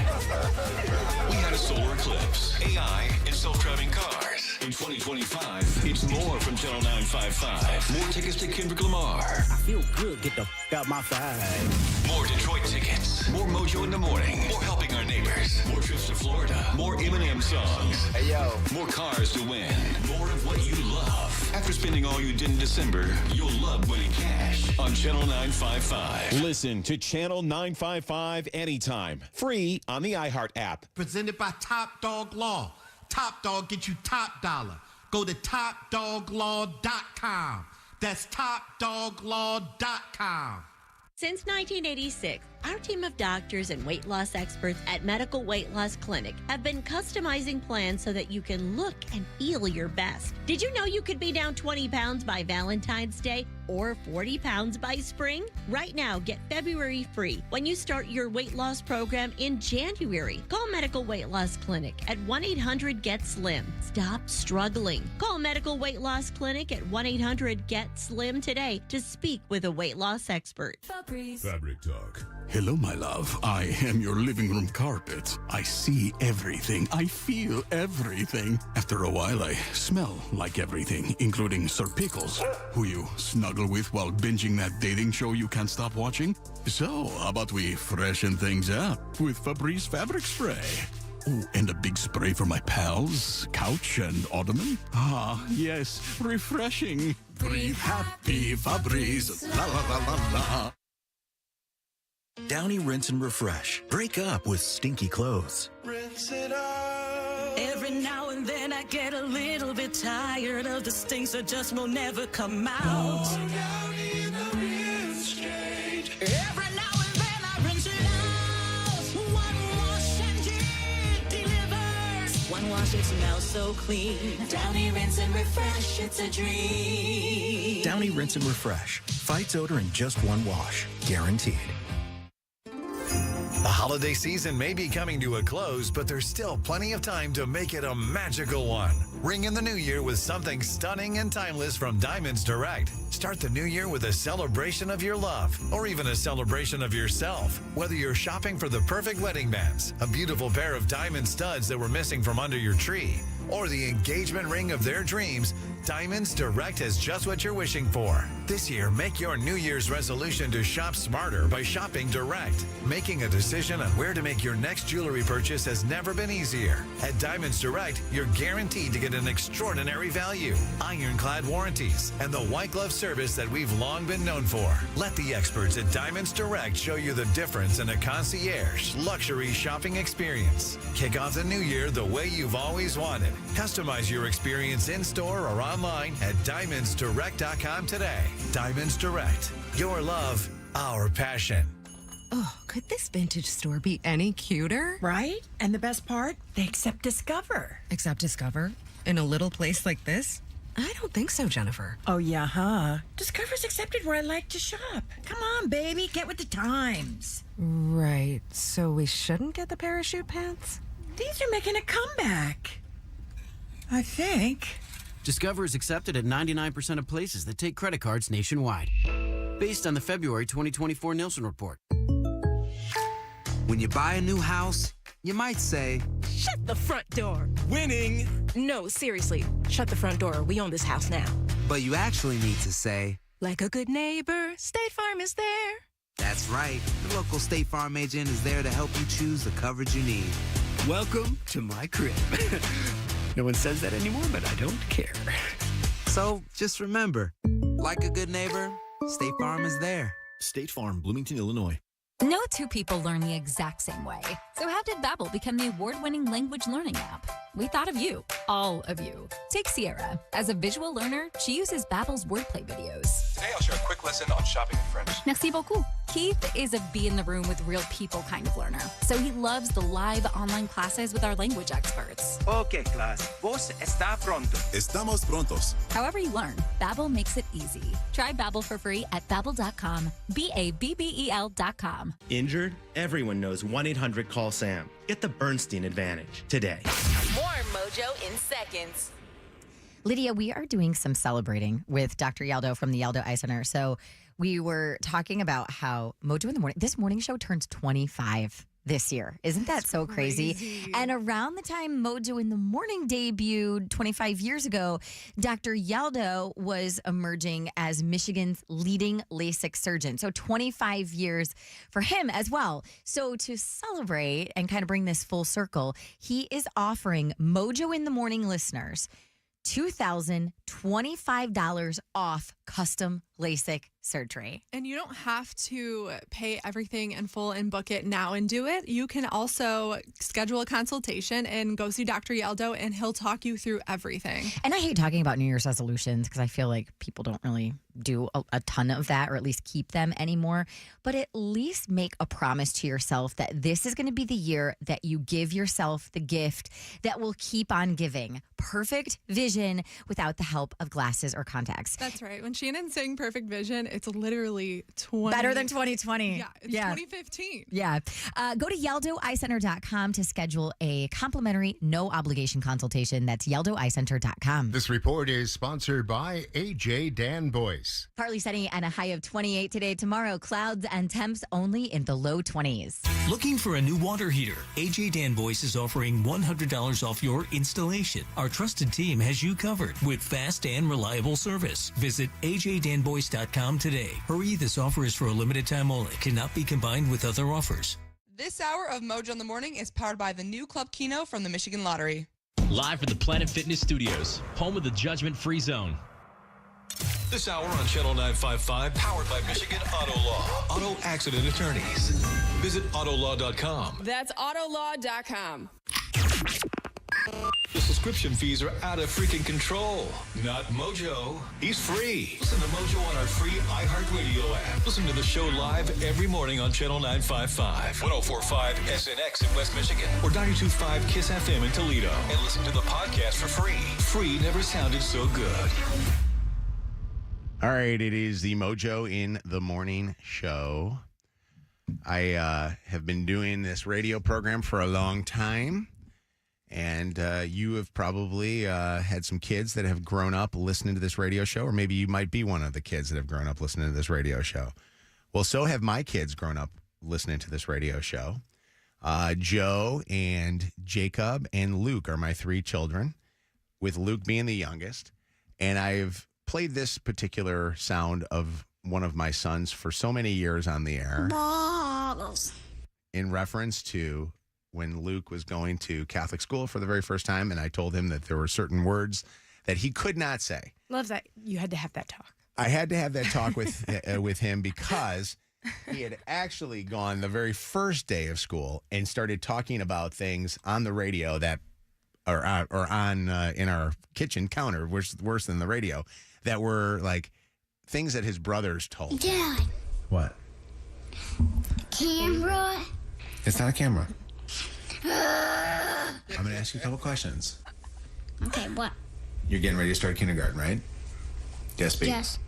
We had a solar eclipse, AI, and self-driving cars. In 2025, it's more from Channel 955. More tickets to Kendrick Lamar. I feel good. Get the f*** out my five. More Detroit tickets. More Mojo in the Morning. More helping our neighbors. More trips to Florida. More Eminem songs. Hey, yo. More cars to win. More of what you love. After spending all you did in December, you'll love winning cash on Channel 955. Listen to Channel 955 anytime. Free on the iHeart app. Presented by Top Dog Law. Top Dog gets you top dollar. Go to topdoglaw.com. That's topdoglaw.com. Since 1986, our team of doctors and weight loss experts at Medical Weight Loss Clinic have been customizing plans so that you can look and feel your best. Did you know you could be down 20 pounds by Valentine's Day or 40 pounds by spring? Right now, get February free when you start your weight loss program in January. Call Medical Weight Loss Clinic at 1-800-GET-SLIM. Stop struggling. Call Medical Weight Loss Clinic at 1-800-GET-SLIM today to speak with a weight loss expert. Fabric Talk. Hello, my love. I am your living room carpet. I see everything. I feel everything. After a while, I smell like everything, including Sir Pickles, who you snuggle with while binging that dating show you can't stop watching. So, how about we freshen things up with Febreze fabric spray? Oh, and a big spray for my pals, couch and ottoman. Ah, yes, refreshing. Breathe happy, Febreze. La la la la la. Downy Rinse and Refresh. Break up with stinky clothes. Rinse it out. Every now and then I get a little bit tired of the stinks that just will never come out. Pour Downy in the rinse straight. Every now and then I rinse it out. One wash and it delivers. One wash, it smells so clean. Downy Rinse and Refresh, it's a dream. Downy Rinse and Refresh. Fights odor in just one wash. Guaranteed. The holiday season may be coming to a close, but there's still plenty of time to make it a magical one. Ring in the new year with something stunning and timeless from Diamonds Direct. Start the new year with a celebration of your love, or even a celebration of yourself. Whether you're shopping for the perfect wedding bands, a beautiful pair of diamond studs that were missing from under your tree, or the engagement ring of their dreams, Diamonds Direct has just what you're wishing for. This year, make your New Year's resolution to shop smarter by shopping direct. Making a decision on where to make your next jewelry purchase has never been easier. At Diamonds Direct, you're guaranteed to get an extraordinary value, ironclad warranties, and the white glove service that we've long been known for. Let the experts at Diamonds Direct show you the difference in a concierge luxury shopping experience. Kick off the new year the way you've always wanted. Customize your experience in-store or online at diamondsdirect.com today. Diamonds Direct. Your love, our passion. Oh, could this vintage store be any cuter? Right? And the best part? They accept Discover. Accept Discover? In a little place like this? I don't think so, Jennifer. Oh, yeah, huh? Discover's accepted where I like to shop. Come on, baby, get with the times. Right. So we shouldn't get the parachute pants? These are making a comeback. I think. Discover is accepted at 99% of places that take credit cards nationwide. Based on the February 2024 Nielsen report. When you buy a new house, you might say, "Shut the front door." Winning. No, seriously. Shut the front door. We own this house now. But you actually need to say, "Like a good neighbor, State Farm is there." That's right. The local State Farm agent is there to help you choose the coverage you need. Welcome to my crib. No one says that anymore, but I don't care. So just remember, like a good neighbor, State Farm is there. State Farm, Bloomington, Illinois. No two people learn the exact same way. So how did Babbel become the award-winning language learning app? We thought of you, all of you. Take Sierra. As a visual learner, she uses Babbel's wordplay videos. Today I'll share a quick lesson on shopping in French. Merci beaucoup. Keith is a be in the room with real people kind of learner. So he loves the live online classes with our language experts. Okay, class. Vos está pronto. Estamos prontos. However you learn, Babbel makes it easy. Try Babbel for free at Babbel.com. Babbel.com. Injured? Everyone knows 1-800-CALL-SAM. Get the Bernstein advantage today. More Mojo in seconds. Lydia, we are doing some celebrating with Dr. Yaldo from the Yaldo Eye Center. So we were talking about how Mojo in the Morning, this morning show turns 25 this year. Isn't that so crazy? And around the time Mojo in the Morning debuted 25 years ago, Dr. Yaldo was emerging as Michigan's leading LASIK surgeon. So 25 years for him as well. So to celebrate and kind of bring this full circle, he is offering Mojo in the Morning listeners $2,025 off custom LASIK surgery. And you don't have to pay everything in full and book it now and do it. You can also schedule a consultation and go see Dr. Yaldo, and he'll talk you through everything. And I hate talking about New Year's resolutions because I feel like people don't really do a ton of that, or at least keep them anymore. But at least make a promise to yourself that this is going to be the year that you give yourself the gift that will keep on giving. Perfect vision without the help of glasses or contacts. That's right. When Shannon's saying perfect vision, it's literally better than 2020. Yeah, it's 2015. Yeah. Go to YaldoEyeCenter.com to schedule a complimentary, no obligation consultation. That's YaldoEyeCenter.com. This report is sponsored by AJ Dan Boyce. Partly sunny and a high of 28 today. Tomorrow, clouds and temps only in the low 20s. Looking for a new water heater? AJ Dan Boyce is offering $100 off your installation. Our trusted team has you covered with fast and reliable service. Visit AJDanBoyce.com today. Hurry, this offer is for a limited time only. Cannot be combined with other offers. This hour of Mojo in the Morning is powered by the new Club Keno from the Michigan Lottery. Live from the Planet Fitness Studios, home of the Judgment Free Zone. This hour on Channel 955, powered by Michigan Auto Law. Auto accident attorneys. Visit autolaw.com. That's autolaw.com. The subscription fees are out of freaking control. Not Mojo. He's free. Listen to Mojo on our free iHeartRadio app. Listen to the show live every morning on Channel 955, 104.5 SNX in West Michigan, or 92.5 KISS FM in Toledo. And listen to the podcast for free. Free never sounded so good. All right, it is the Mojo in the Morning show. I have been doing this radio program for a long time. And you have probably had some kids that have grown up listening to this radio show, or maybe you might be one of the kids that have grown up listening to this radio show. Well, so have my kids grown up listening to this radio show. Joe and Jacob and Luke are my 3 children, with Luke being the youngest. And I've played this particular sound of one of my sons for so many years on the air. Balls. In reference to when Luke was going to Catholic school for the very first time, and I told him that there were certain words that he could not say. Love that. You had to have that talk. I had to have that talk with him because he had actually gone the very first day of school and started talking about things on the radio that or on in our kitchen counter, which is worse than the radio, that were like things that his brothers told. Dad. What? Camera. It's not a camera. I'm going to ask you a couple questions. Okay, what? You're getting ready to start kindergarten, right? Yes, baby. Yes.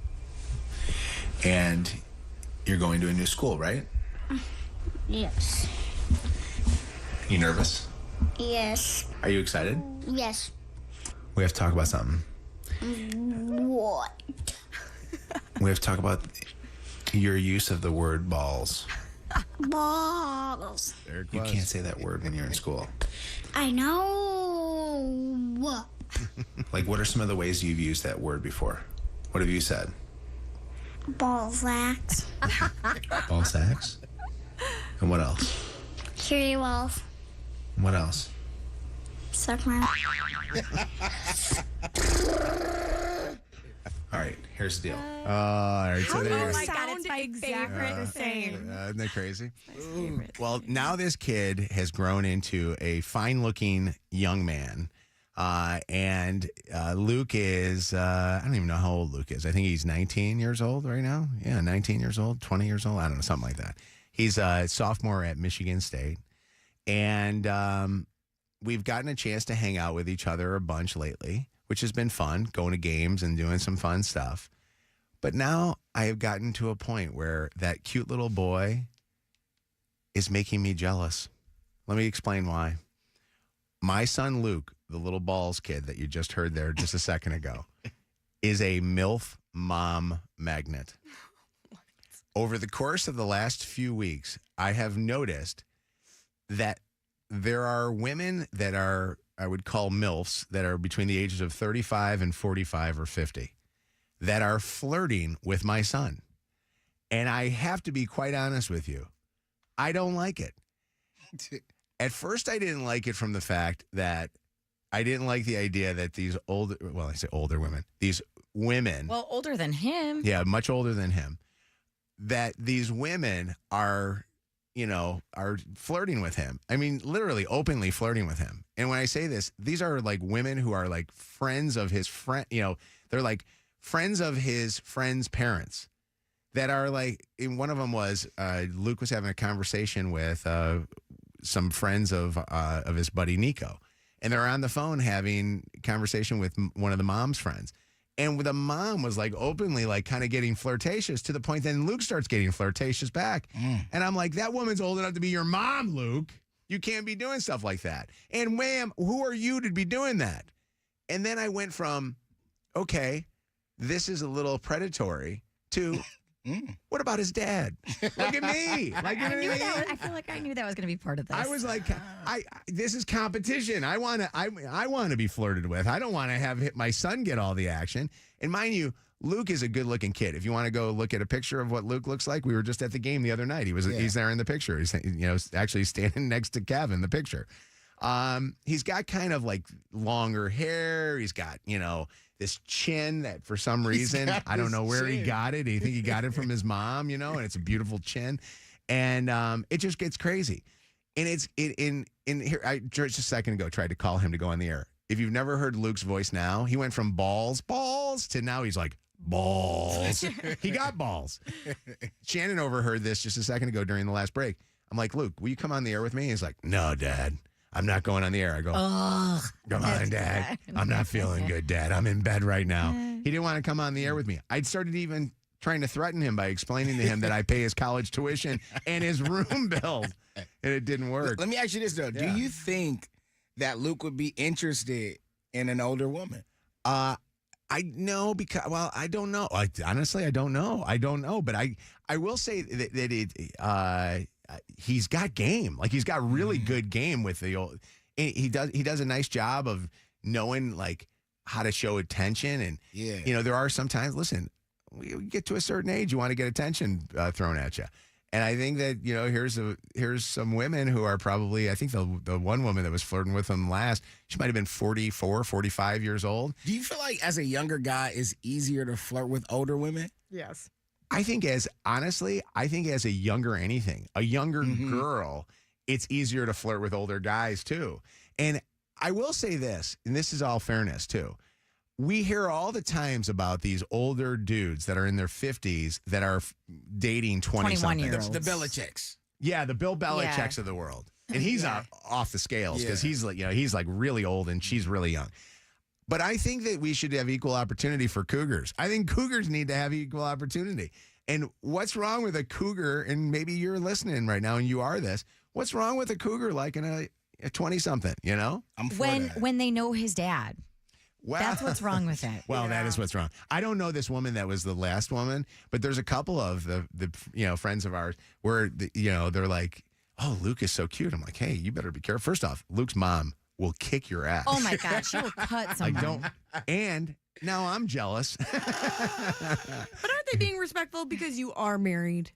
And you're going to a new school, right? Yes. You nervous? Yes. Are you excited? Yes. We have to talk about something. What? We have to talk about your use of the word balls. Balls. You can't say that word when you're in school. I know. Like, what are some of the ways you've used that word before? What have you said? Ball sacks. Ball sacks? And what else? Curie balls. What else? Suck my. All right, here's the deal. All right, so there. Oh my God, it's my favorite the same. Isn't that crazy? Well, now this kid has grown into a fine-looking young man. And Luke is, I don't even know how old Luke is. I think he's 19 years old right now. Yeah, 19 years old, 20 years old. I don't know, something like that. He's a sophomore at Michigan State. And we've gotten a chance to hang out with each other a bunch lately, which has been fun, going to games and doing some fun stuff. But now I have gotten to a point where that cute little boy is making me jealous. Let me explain why. My son Luke, the little balls kid that you just heard there just a second ago, is a MILF mom magnet. Over the course of the last few weeks, I have noticed that there are women that are, I would call MILFs, that are between the ages of 35 and 45 or 50, that are flirting with my son. And I have to be quite honest with you. I don't like it. At first, I didn't like it from the fact that I didn't like the idea that these older, well, I say older women, these women. Well, older than him. Yeah, much older than him. That these women are, you know, are flirting with him. I mean, literally openly flirting with him. And when I say this, these are like women who are like friends of his friend, you know, they're like friends of his friends' parents that are like, and one of them was, Luke was having a conversation with some friends of his buddy Nico. And they're on the phone having conversation with one of the mom's friends. And the mom was like openly like kind of getting flirtatious to the point then Luke starts getting flirtatious back. And I'm like, that woman's old enough to be your mom, Luke. You can't be doing stuff like that. And ma'am, who are you to be doing that? And then I went from, okay, this is a little predatory to, what about his dad? Look at me. Like, you know what I mean? I feel like I knew that was going to be part of this. I was like, this is competition. I want to be flirted with. I don't want to have my son get all the action. And mind you, Luke is a good-looking kid. If you want to go look at a picture of what Luke looks like, we were just at the game the other night. He's there in the picture. He's, you know, actually standing next to Kev in the picture. He's got kind of like longer hair. He's got, you know, this chin that for some reason, I don't know where he got it. I think he got it from his mom, and it's a beautiful chin. And it just gets crazy. And it's in here. I just a second ago tried to call him to go on the air. If you've never heard Luke's voice now, he went from balls to now he's like, balls. He got balls. Shannon overheard this just a second ago during the last break. I'm like, Luke, will you come on the air with me? He's like, no, Dad. I'm not going on the air. I go, come on, Dad. I'm not feeling good, Dad. I'm in bed right now. He didn't want to come on the air with me. I'd started even trying to threaten him by explaining to him that I pay his college tuition and his room bill, and it didn't work. Let me ask you this, though. Do you think that Luke would be interested in an older woman? I know because, well, I don't know. Honestly, I don't know. But I will say that he's got game. Like, he's got really good game with the old. He does a nice job of knowing like how to show attention, and there are sometimes. Listen, we get to a certain age, you want to get attention thrown at you, and I think that here's some women who are probably. I think the one woman that was flirting with him last, she might have been 44, 45 years old. Do you feel like as a younger guy, it's easier to flirt with older women? Yes. I think as a younger girl, it's easier to flirt with older guys too. And I will say this, and this is all fairness too. We hear all the times about these older dudes that are in their 50s that are dating 20-somethings. The Belichicks. Yeah, the Bill Belichicks of the world. And he's off the scales because he's like really old and she's really young. But I think that we should have equal opportunity for cougars. I think cougars need to have equal opportunity. And what's wrong with a cougar, and maybe you're listening right now and you are this, what's wrong with a cougar liking a 20-something, I'm for that. When they know his dad. Well, that's what's wrong with it. Well, that is what's wrong. I don't know this woman that was the last woman, but there's a couple of the friends of ours where, they're like, oh, Luke is so cute. I'm like, hey, you better be careful. First off, Luke's mom will kick your ass. Oh my God, she will cut someone. And now I'm jealous. But aren't they being respectful because you are married?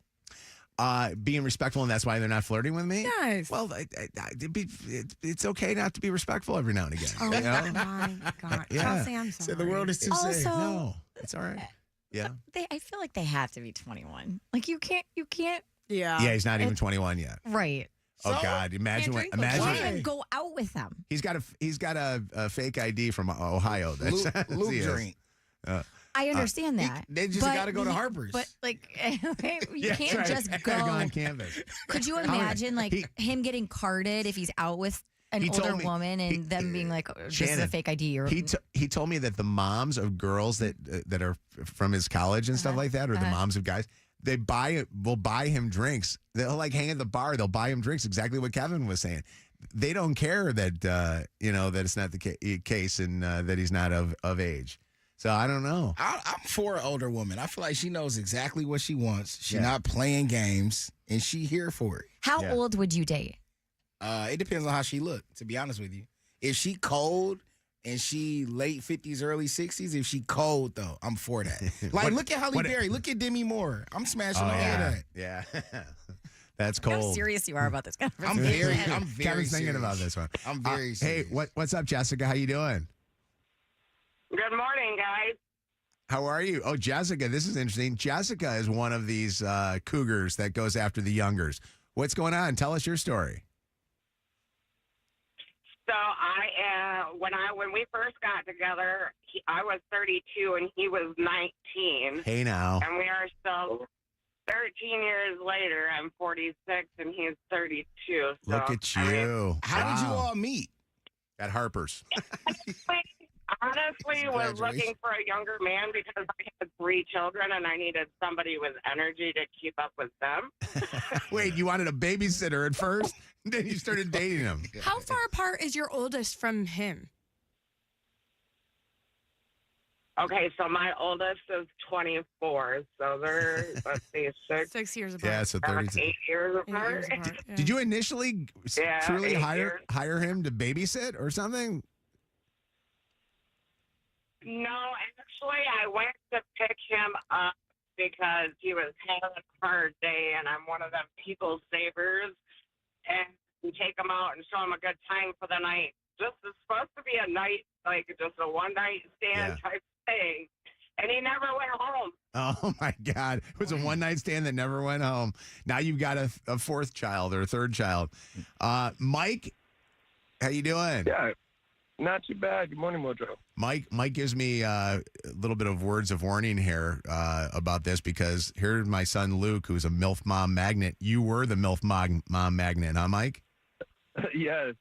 Being respectful, and that's why they're not flirting with me? Yes. Well, it's okay not to be respectful every now and again. Oh, my God. Yeah. Chelsea, I'm sorry. So the world is too safe. No, it's all right. Yeah. I feel like they have to be 21. Like, you can't. Yeah. Yeah, he's not even 21 yet. Right. Oh God! Imagine Can't even go out with them. He's got a fake ID from Ohio. That's Luke drink. I understand that. They just got to go to Harper's. But you can't just go on campus. Could you imagine him getting carded if he's out with an older woman and them being like, "This is a fake ID"? Or he told me that the moms of girls that are from his college and stuff like that, or the moms of guys. Will buy him drinks. They'll hang at the bar. They'll buy him drinks. Exactly what Kevin was saying. They don't care that that it's not the case and that he's not of age. So I don't know. I'm for an older woman. I feel like she knows exactly what she wants. She's not playing games, and she here for it. How old would you date? It depends on how she look. To be honest with you, if she cold. And she late 50s, early 60s. If she cold, though, I'm for that. Look at Halle Berry. Look at Demi Moore. I'm smashing all of that. Yeah. That's cold. How serious you are about this conversation. I'm very Kevin's thinking about this one. I'm very serious. Hey, what's up, Jessica? How you doing? Good morning, guys. How are you? Oh, Jessica, this is interesting. Jessica is one of these cougars that goes after the youngers. What's going on? Tell us your story. So when we first got together, I was 32 and he was 19. Hey now. And we are still 13 years later. I'm 46 and he's 32. So, look at you. How did you all meet? At Harper's. Honestly, was looking for a younger man because I had 3 children and I needed somebody with energy to keep up with them. Wait, you wanted a babysitter at first? Then you started dating him. How far apart is your oldest from him? Okay, so my oldest is 24, so they're, let's see, 6 years apart. Yeah, so 30. 8 years apart. 8 years apart, yeah. Did you initially truly 8 hire years. him to babysit or something? No, actually, I went to pick him up because he was having a hard day, and I'm one of them people savers, and take him out and show him a good time for the night. It's supposed to be a night, like just a one-night stand type thing, and he never went home. Oh my God. It was a one-night stand that never went home. Now you've got a fourth child or a third child. Mike, how you doing? Yeah, not too bad. Good morning, Mojo. Mike gives me a little bit of words of warning here about this because here's my son Luke, who's a MILF mom magnet. You were the MILF mom magnet, huh, Mike? Yes.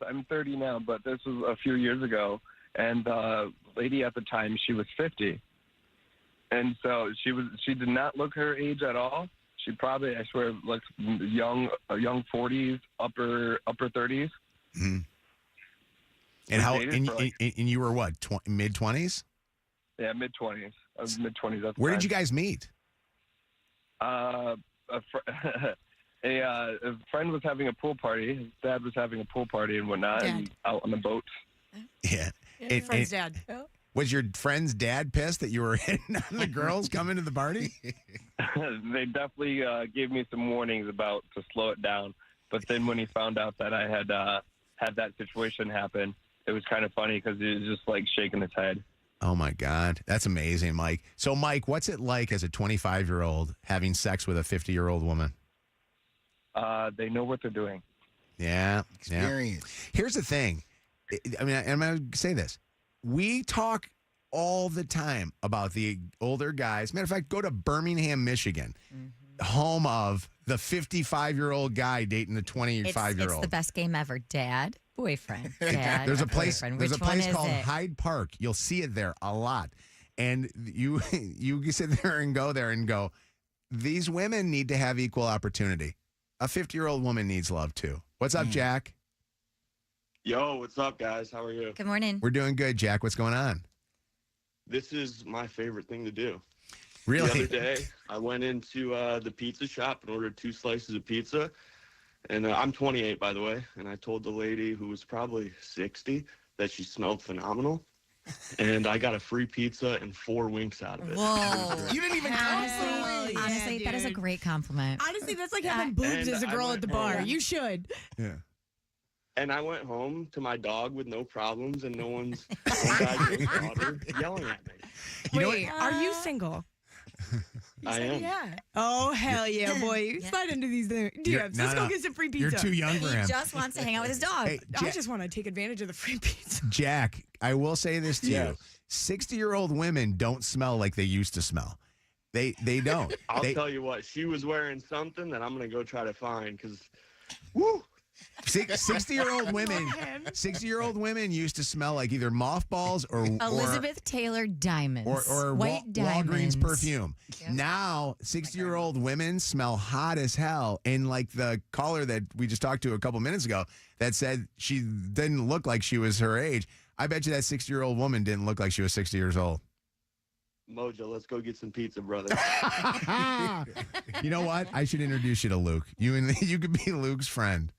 I'm 30 now, but this was a few years ago. And the lady at the time, she was 50. And so she did not look her age at all. She probably, I swear, looks young 40s, upper 30s. Mm-hmm. And and you were what, mid-20s? Yeah, mid-20s. I was mid-20s at the Where time. did you guys meet? A friend was having a pool party. His dad was having a pool party and whatnot, and out on the boat. Yeah. Friend's dad. Was your friend's dad pissed that you were hitting on the girls coming to the party? They definitely gave me some warnings about to slow it down. But then when he found out that I had had that situation happen, it was kind of funny because he was just like shaking his head. Oh my God. That's amazing, Mike. So Mike, what's it like as a 25-year-old having sex with a 50-year-old woman? They know what they're doing. Yeah. Experience. Yeah. Here's the thing. I mean, I'm going to say this. We talk all the time about the older guys. Matter of fact, go to Birmingham, Michigan, home of the 55-year-old guy dating the 25-year-old. It's the best game ever. Dad, boyfriend. Dad, there's a place. boyfriend. There's Which a place one is called it? Hyde Park. You'll see it there a lot, and you sit there and go. These women need to have equal opportunity. A 50-year-old woman needs love too. What's up, Jack? Yo, what's up, guys? How are you? Good morning. We're doing good, Jack. What's going on? This is my favorite thing to do. Really? The other day, I went into the pizza shop and ordered 2 slices of pizza. And I'm 28, by the way. And I told the lady, who was probably 60, that she smelled phenomenal. And I got a free pizza and 4 winks out of it. Whoa. You didn't even Honestly, Honestly, that is a great compliment. Honestly, that's like having boobs And as a I girl went at the bar. home. You should. Yeah. And I went home to my dog with no problems, and no one's daughter yelling at me. Wait, are you single? I am. Yeah. Oh, hell yeah, boy. Slide into these DMs. Let's go get some free pizza. You're too young for him. He just wants to hang out with his dog. Hey, I just want to take advantage of the free pizza. Jack, I will say this to you. 60-year-old women don't smell like they used to smell. They don't. I'll tell you what, she was wearing something that I'm going to go try to find because, woo. 60-year-old women used to smell like either mothballs or Elizabeth Taylor diamonds or white diamonds. Walgreens perfume. Yeah. Now 60-year-old women smell hot as hell. And like the caller that we just talked to a couple minutes ago that said she didn't look like she was her age, I bet you that 60-year-old woman didn't look like she was 60 years old. Mojo, let's go get some pizza, brother. You know what? I should introduce you to Luke. You could be Luke's friend.